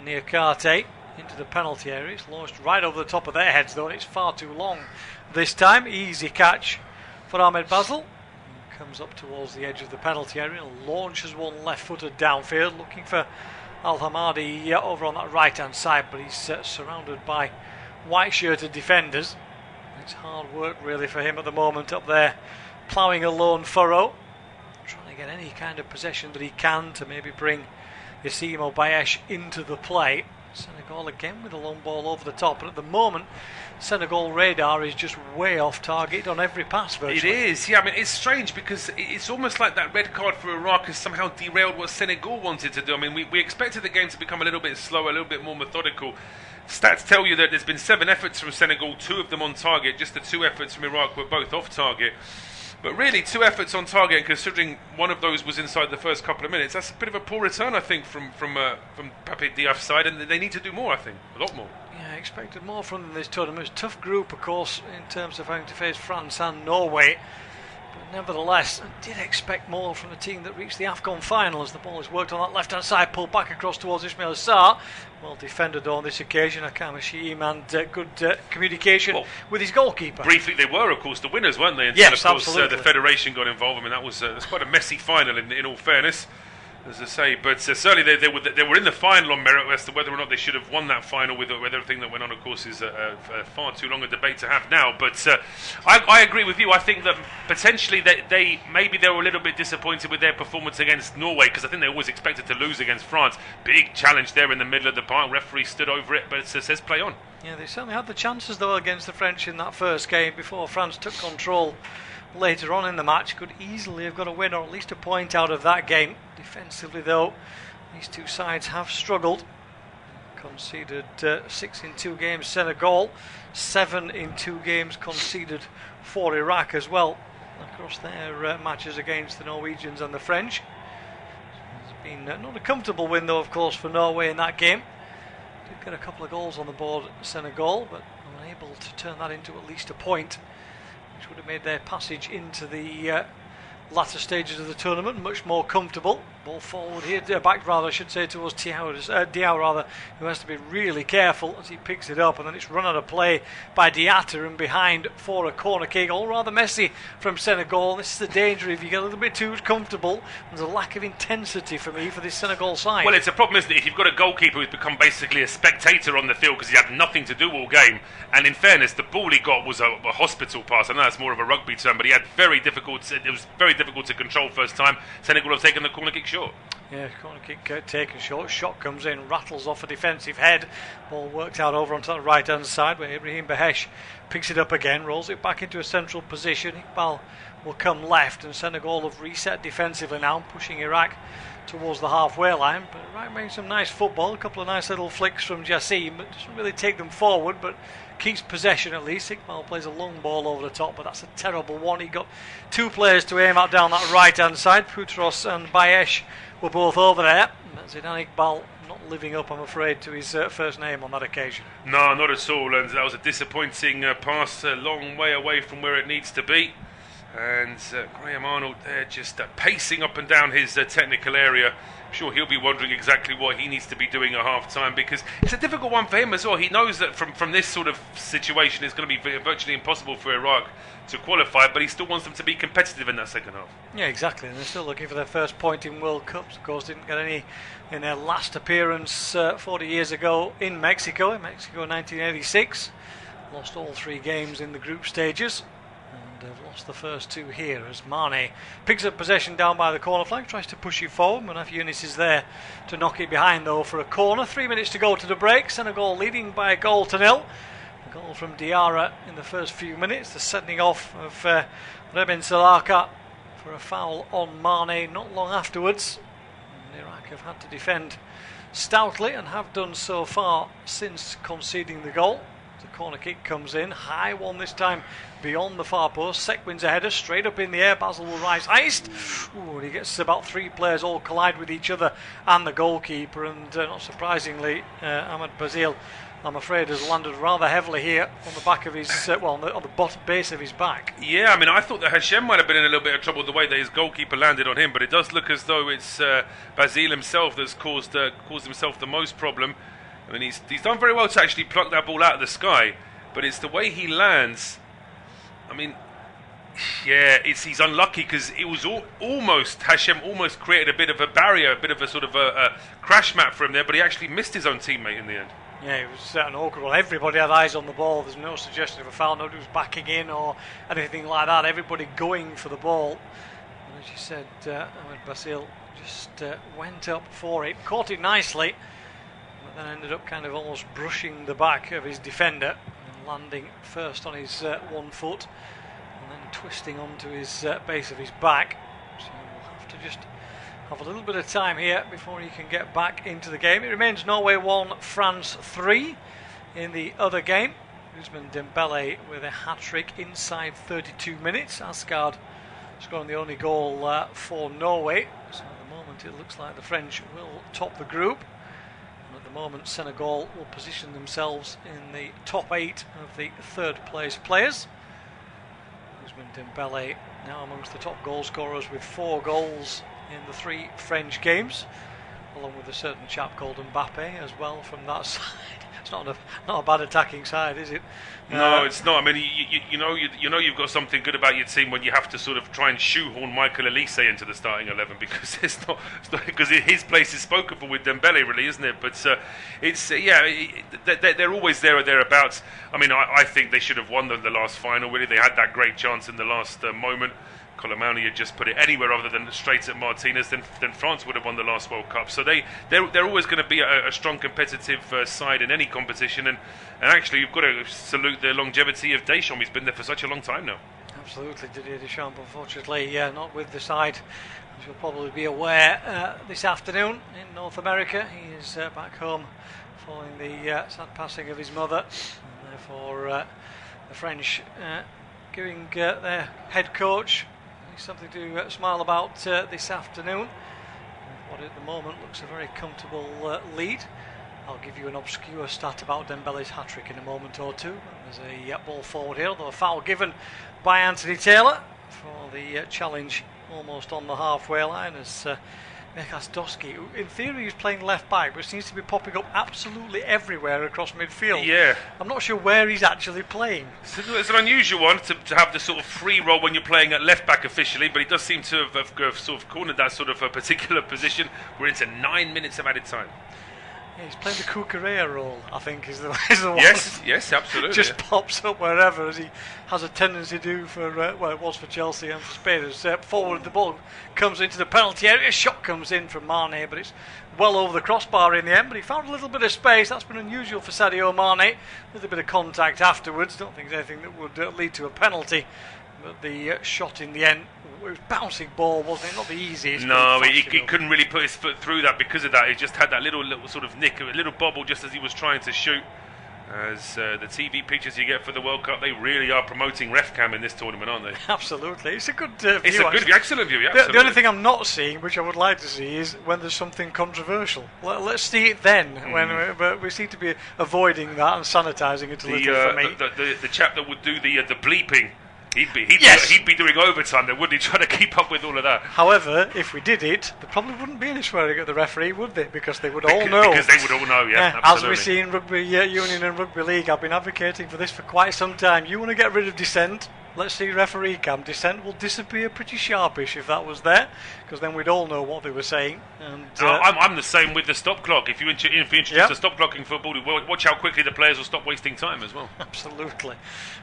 Niakate into the penalty area. It's launched right over the top of their heads though, and it's far too long this time. Easy catch for Ahmed Bazil. Comes up towards the edge of the penalty area and launches one left footed downfield, looking for Al-Hamadi over on that right hand side, but he's surrounded by white shirted defenders. It's hard work really for him at the moment up there, ploughing a lone furrow, trying to get any kind of possession that he can to maybe bring Yassine Bayesh into the play. Senegal again with a long ball over the top, and at the moment Senegal radar is just way off target on every pass virtually. It is, yeah. I mean, it's strange because it's almost like that red card for Iraq has somehow derailed what Senegal wanted to do. I mean, we expected the game to become a little bit slower, a little bit more methodical. Stats tell you that there's been 7 efforts from Senegal, 2 of them on target. Just the 2 efforts from Iraq were both off target. But really, 2 efforts on target, and considering one of those was inside the first couple of minutes, that's a bit of a poor return, I think, from Pape Diaf's side, and they need to do more, I think, a lot more. Yeah, I expected more from them this tournament. It's a tough group, of course, in terms of having to face France and Norway. But nevertheless, I did expect more from the team that reached the AFCON final as the ball is worked on that left-hand side, pulled back across towards Ismail Sarr. Well defended on this occasion, Akama Sheem, and good communication with his goalkeeper. Briefly, they were, of course, the winners, weren't they? Until, yes, of course, absolutely. The Federation got involved. I mean, that's quite a messy final, in all fairness, as I say. But certainly they were in the final on merit. As to whether or not they should have won that final with everything that went on, of course, is a far too long a debate to have now. But I agree with you. I think that potentially they were a little bit disappointed with their performance against Norway, because I think they always expected to lose against France. Big challenge there in the middle of the park. Referee stood over it, but it says play on. Yeah, they certainly had the chances though against the French in that first game before France took control later on in the match. Could easily have got a win or at least a point out of that game. Defensively though, these two sides have struggled. Conceded 6 in 2 games Senegal, 7 in 2 games conceded for Iraq as well across their matches against the Norwegians and the French. It's been not a comfortable win though, of course, for Norway in that game. Did get a couple of goals on the board, Senegal, but unable to turn that into at least a point, which would have made their passage into the latter stages of the tournament much more comfortable. Ball forward here, back rather, I should say, towards Diao rather, who has to be really careful as he picks it up, and then it's run out of play by Diatta and behind for a corner kick. All rather messy from Senegal. This is the danger if you get a little bit too comfortable. There's a lack of intensity for me for this Senegal side. Well, it's a problem, isn't it? If you've got a goalkeeper who's become basically a spectator on the field because he had nothing to do all game, and in fairness, the ball he got was a hospital pass. I know that's more of a rugby term, but it was very difficult to control first time. Senegal have taken the corner kick short. Yeah, corner kick taken short. Shot comes in, rattles off a defensive head. Ball worked out over onto the right hand side where Ibrahim Behesh picks it up again, rolls it back into a central position. Iqbal will come left, and Senegal have reset defensively now, pushing Iraq towards the halfway line. But Iraq making some nice football, a couple of nice little flicks from Jassim, but doesn't really take them forward, but keeps possession at least. Iqbal plays a long ball over the top, but that's a terrible one. He got 2 players to aim at down that right hand side. Poutros and Bayesh were both over there. Zidane Iqbal not living up, I'm afraid, to his first name on that occasion. No, not at all, and that was a disappointing pass, a long way away from where it needs to be. And Graham Arnold there just pacing up and down his technical area. I'm sure he'll be wondering exactly what he needs to be doing at half-time, because it's a difficult one for him as well. He knows that from this sort of situation it's going to be virtually impossible for Iraq to qualify, but he still wants them to be competitive in that second half. Yeah, exactly, and they're still looking for their first point in World Cups. Of course, didn't get any in their last appearance 40 years ago in Mexico 1986. Lost all 3 games in the group stages. They've lost the first 2 here as Mane picks up possession down by the corner flag, tries to push it forward. Munaf Yunus is there to knock it behind though for a corner. 3 minutes to go to the break. Senegal leading by 1-0. A goal from Diarra in the first few minutes. The sending off of Rebin Salaka for a foul on Mane not long afterwards. And Iraq have had to defend stoutly and have done so far since conceding the goal. The corner kick comes in, high one this time beyond the far post. Sek wins a header straight up in the air. Basel will rise highest. And he gets about 3 players all collide with each other and the goalkeeper, and not surprisingly Ahmed Bazil, I'm afraid, has landed rather heavily here on the back of his on the bottom base of his back. Yeah, I mean, I thought that Hashem might have been in a little bit of trouble the way that his goalkeeper landed on him, but it does look as though it's Bazil himself that's caused himself the most problem. I mean, he's done very well to actually pluck that ball out of the sky, but it's the way he lands. I mean, yeah, he's unlucky because it was almost Hashem almost created a bit of a barrier, a bit of a sort of a crash mat for him there, but he actually missed his own teammate in the end. Yeah, it was an awkward one. Everybody had eyes on the ball. There's no suggestion of a foul. Nobody was backing in or anything like that. Everybody going for the ball. And as you said, Ahmed Basil just went up for it, caught it nicely. But then ended up kind of almost brushing the back of his defender and landing first on his one foot and then twisting onto his base of his back. So we'll have to just have a little bit of time here before he can get back into the game. It remains Norway 1, France 3 in the other game. Ousmane Dembele with a hat-trick inside 32 minutes. Asgard scoring the only goal for Norway. So at the moment it looks like the French will top the group. And at the moment Senegal will position themselves in the top 8 of the third place players. Ousmane Dembele now amongst the top goal scorers with 4 goals in the 3 French games, along with a certain chap called Mbappe as well from that side. It's not a bad attacking side, is it? No, it's not. I mean, you know you've got something good about your team when you have to sort of try and shoehorn Michael Elise into the starting 11 because it's not because his place is spoken for with Dembele, really, isn't it? But they're always there or thereabouts. I mean, I think they should have won the last final. Really, they had that great chance in the last moment. Colomani had just put it anywhere other than straight at Martinez, then France would have won the last World Cup. So they're always going to be a strong competitive side in any competition, and actually you've got to salute the longevity of Deschamps. He's been there for such a long time now. Absolutely, Didier Deschamps, unfortunately not with the side, as you'll probably be aware, this afternoon in North America. He is back home following the sad passing of his mother, and therefore the French giving their head coach something to smile about this afternoon. What at the moment looks a very comfortable lead. I'll give you an obscure stat about Dembele's hat-trick in a moment or two. There's a ball forward here, though a foul given by Anthony Taylor for the challenge almost on the halfway line as Mekas Doski, who in theory is playing left back, but seems to be popping up absolutely everywhere across midfield. Yeah. I'm not sure where he's actually playing. It's an unusual one to have the sort of free role when you're playing at left back officially, but he does seem to have sort of cornered that sort of a particular position. We're into 9 minutes of added time. Yeah, he's playing the Cucurella role, I think, is the one. Yes, absolutely. Just pops up wherever, as he has a tendency to do for, it was for Chelsea and for Spain. As forward the ball comes into the penalty area, a shot comes in from Mane, but it's well over the crossbar in the end. But he found a little bit of space. That's been unusual for Sadio Mane. A little bit of contact afterwards. Don't think there's anything that would lead to a penalty. But the shot in the end, it was bouncing ball, wasn't it? Not the easiest. No, he couldn't really put his foot through that because of that. He just had that little sort of nick, a little bobble just as he was trying to shoot. As the TV pictures you get for the World Cup, they really are promoting ref cam in this tournament, aren't they? Absolutely. It's a good view. It's a good, excellent view, absolutely. The only thing I'm not seeing, which I would like to see, is when there's something controversial. Let's see it then. But we seem to be avoiding that and sanitising it a little for me. The chap that would do the bleeping, he'd be doing overtime then, wouldn't he, trying to keep up with all of that? However, if we did it, there probably wouldn't be any swearing at the referee, would they? Because they would all know. Because they would all know, yeah. As we see in Rugby Union and Rugby League, I've been advocating for this for quite some time. You want to get rid of dissent? Let's see referee cam. Dissent will disappear pretty sharpish if that was there, because then we'd all know what they were saying. And I'm the same with the stop clock. If you introduce the stop clock in football, watch how quickly the players will stop wasting time as well. Absolutely.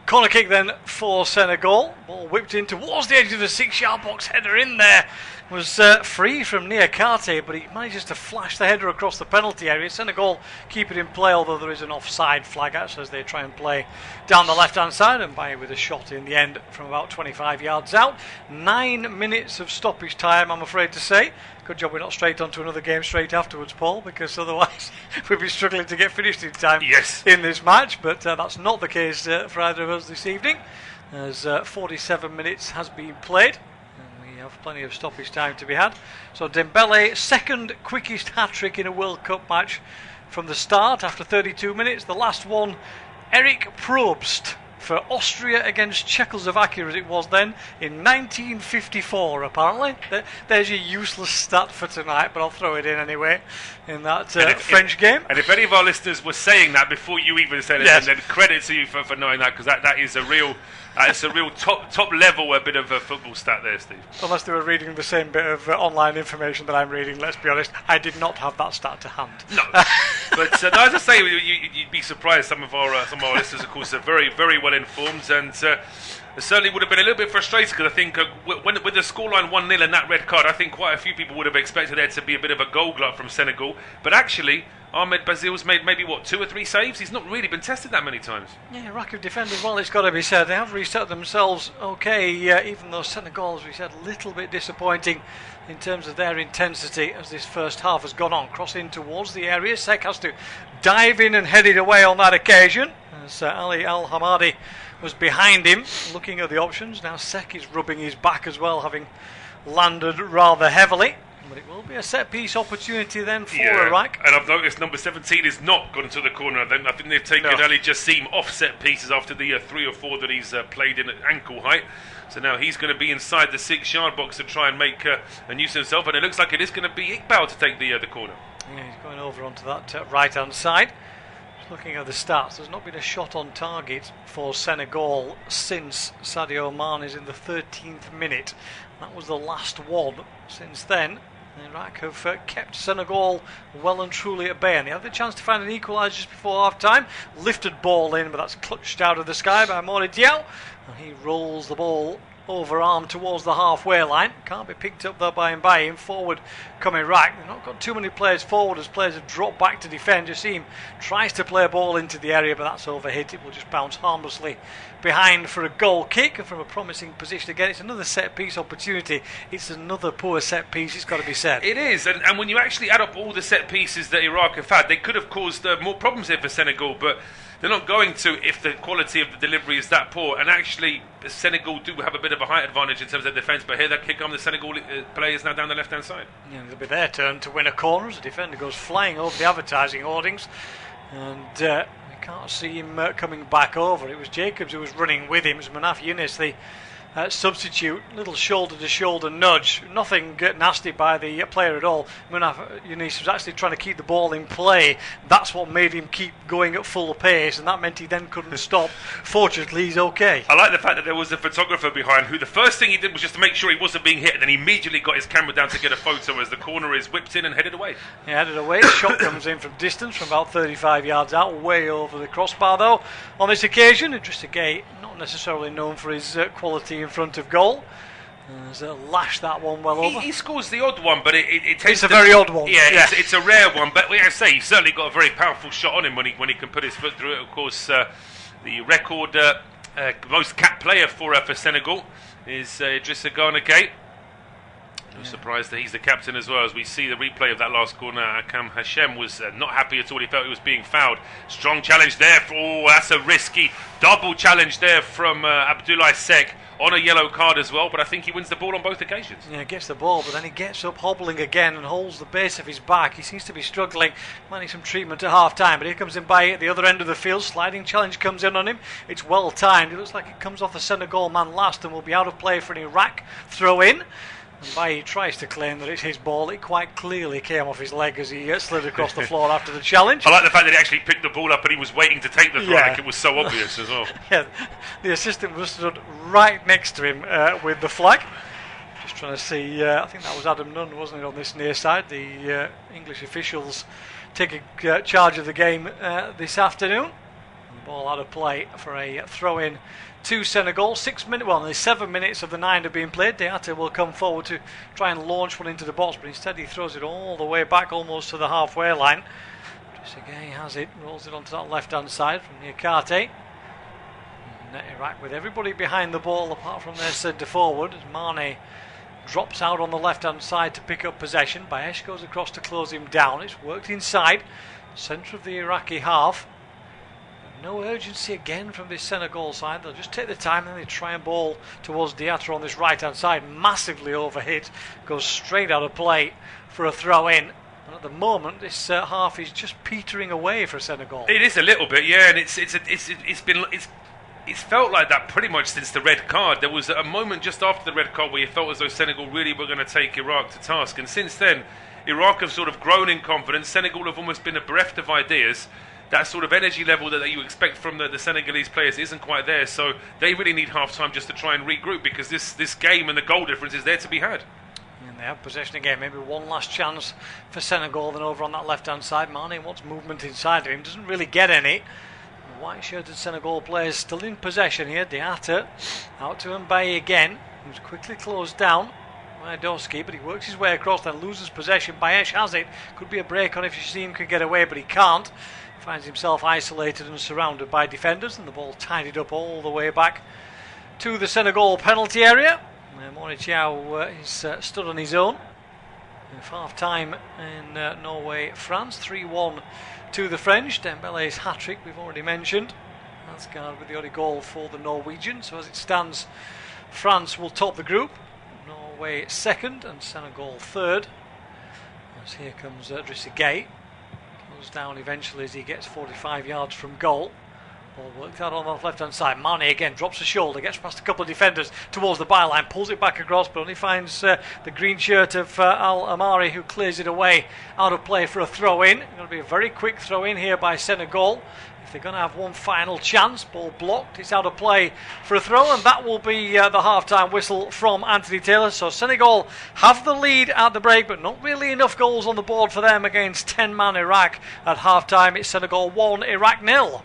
Corner kick then for Senegal. Ball whipped in towards the edge of the 6-yard box. Header in there. Was free from Niakate, but he manages to flash the header across the penalty area. Senegal keep it in play, although there is an offside flag out as they try and play down the left-hand side, and by with a shot in the end from about 25 yards out. 9 minutes of stoppage time, I'm afraid to say. Good job we're not straight onto another game straight afterwards, Paul, because otherwise we'd be struggling to get finished in time in this match. But that's not the case for either of us this evening, as 47 minutes has been played. We have plenty of stoppage time to be had. So Dembele, second quickest hat-trick in a World Cup match from the start after 32 minutes. The last one, Eric Probst for Austria against Czechoslovakia as it was then in 1954 apparently. There's your useless stat for tonight, but I'll throw it in anyway in that French game. And if any of our listeners were saying that before you even said it, then credit to you for knowing that, because that is a real... It's a real top level a bit of a football stat there, Steve. Unless they were reading the same bit of online information that I'm reading, let's be honest. I did not have that stat to hand. No. But as I say, you'd be surprised. Some of our listeners, of course, are very, very well informed. And it certainly would have been a little bit frustrating because I think with the scoreline 1-0 and that red card, I think quite a few people would have expected there to be a bit of a goal glut from Senegal. But actually, Ahmed Bazil's made maybe, 2 or 3 saves? He's not really been tested that many times. Yeah, rack of defenders, well, it's got to be said. They have reset themselves okay, even though Senegal, as we said, a little bit disappointing in terms of their intensity as this first half has gone on. Crossing towards the area, Sek has to dive in and head it away on that occasion, as Ali Al-Hamadi was behind him, looking at the options. Now Sek is rubbing his back as well, having landed rather heavily. But it will be a set-piece opportunity then for Iraq. And I've noticed number 17 has not gone to the corner. I think they've taken Ali Jassim off set pieces after the 3 or 4 that he's played in at ankle height. So now he's going to be inside the 6-yard box to try and make a use of himself. And it looks like it is going to be Iqbal to take the corner. Yeah, he's going over onto that right-hand side. Just looking at the stats, there's not been a shot on target for Senegal since Sadio Mane is in the 13th minute. That was the last one. Since then, Iraq have kept Senegal well and truly at bay, and they had the chance to find an equaliser just before half-time. Lifted ball in, but that's clutched out of the sky by Mori Diaw, and he rolls the ball overarm towards the halfway line. Can't be picked up though by him. Forward coming Iraq. They've not got too many players forward as players have dropped back to defend. Jassim tries to play a ball into the area, but that's overhit. It will just bounce harmlessly behind for a goal kick, and from a promising position again. It's another set piece opportunity. It's another poor set piece, it's got to be said. It is, and when you actually add up all the set pieces that Iraq have had, they could have caused more problems here for Senegal, but they're not going to if the quality of the delivery is that poor. And actually, Senegal do have a bit of a height advantage in terms of defence, but here that kick on the Senegal players now down the left-hand side. Yeah, it'll be their turn to win a corner as the defender goes flying over the advertising hoardings, and we can't see him coming back over. It was Jacobs who was running with him. It was Manaf Younis, the substitute. Little shoulder-to-shoulder nudge. Nothing nasty by the player at all. Manaf Younis was actually trying to keep the ball in play. That's what made him keep going at full pace, and that meant he then couldn't stop. Fortunately, he's okay. I like the fact that there was a photographer behind who the first thing he did was just to make sure he wasn't being hit, and then he immediately got his camera down to get a photo as the corner is whipped in and headed away. He headed away. The shot comes in from distance, from about 35 yards out, way over the crossbar though. On this occasion, Idrissa Gueye, not necessarily known for his quality in front of goal, has lashed that one well over. He scores the odd one, but it's a very odd one. Yeah. It's a rare one, but I say he's certainly got a very powerful shot on him when he can put his foot through it. Of course, the record most capped player for Senegal is Idrissa Gueye. No surprise that he's the captain as well. As we see the replay of that last corner, Akam Hashem was not happy at all. He felt he was being fouled. Strong challenge there. That's a risky double challenge there from Abdoulaye Sek on a yellow card as well. But I think he wins the ball on both occasions. Yeah, he gets the ball, but then he gets up hobbling again and holds the base of his back. He seems to be struggling. Might need some treatment at half-time, but here comes Mbaye at the other end of the field. Sliding challenge comes in on him. It's well timed. It looks like it comes off the Senegal man last and will be out of play for an Iraq throw-in. Mbaye tries to claim that it's his ball. It quite clearly came off his leg as he slid across the floor after the challenge. I like the fact that he actually picked the ball up and he was waiting to take the throw. Like it was so obvious as well. Yeah, the assistant was stood right next to him with the flag. Just trying to see, I think that was Adam Nunn, wasn't it, on this near side. The English officials taking charge of the game this afternoon. The ball out of play for a throw-in to Senegal. 7 minutes of the 9 have been played. Diatta will come forward to try and launch one into the box, but instead he throws it all the way back almost to the halfway line. Trezeguet has it, rolls it onto that left hand side from Niakate. Iraq with everybody behind the ball apart from their centre forward as Mane drops out on the left hand side to pick up possession. Bayesh goes across to close him down. It's worked inside, centre of the Iraqi half. No urgency again from this Senegal side. They'll just take the time and they try and ball towards Diatta on this right hand side. Massively overhit, goes straight out of play for a throw in. And at the moment, this half is just petering away for Senegal. It is a little bit, yeah, and it's felt like that pretty much since the red card. There was a moment just after the red card where you felt as though Senegal really were going to take Iraq to task, and since then, Iraq have sort of grown in confidence. Senegal have almost been bereft of ideas. That sort of energy level that you expect from the Senegalese players isn't quite there, so they really need half-time just to try and regroup, because this game and the goal difference is there to be had. And they have possession again, maybe one last chance for Senegal. Then over on that left-hand side, Mane wants movement inside of him, doesn't really get any. white-shirted Senegal players still in possession here. Diatta out to Mbaye again, who's quickly closed down by Doski, but he works his way across, then loses possession. Bayesh has it. Could be a break on if Shazim can get away, but he can't. He finds himself isolated and surrounded by defenders, and the ball tidied up all the way back to the Senegal penalty area. Morichiao is stood on his own. Half-time in Norway-France, 3-1 to the French. Dembele's hat-trick we've already mentioned. Asgard with the only goal for the Norwegians. So as it stands, France will top the group. Norway second and Senegal third. As here comes Idrissa Gueye. Goes down eventually as he gets 45 yards from goal. Ball worked out on the left-hand side. Mane again drops the shoulder, gets past a couple of defenders towards the byline, pulls it back across, but only finds the green shirt of Al Amari, who clears it away out of play for a throw-in. Going to be a very quick throw-in here by Senegal. If they're going to have one final chance, ball blocked, it's out of play for a throw, and that will be the half-time whistle from Anthony Taylor. So Senegal have the lead at the break, but not really enough goals on the board for them against 10-man Iraq. At half-time, it's Senegal 1, Iraq 0.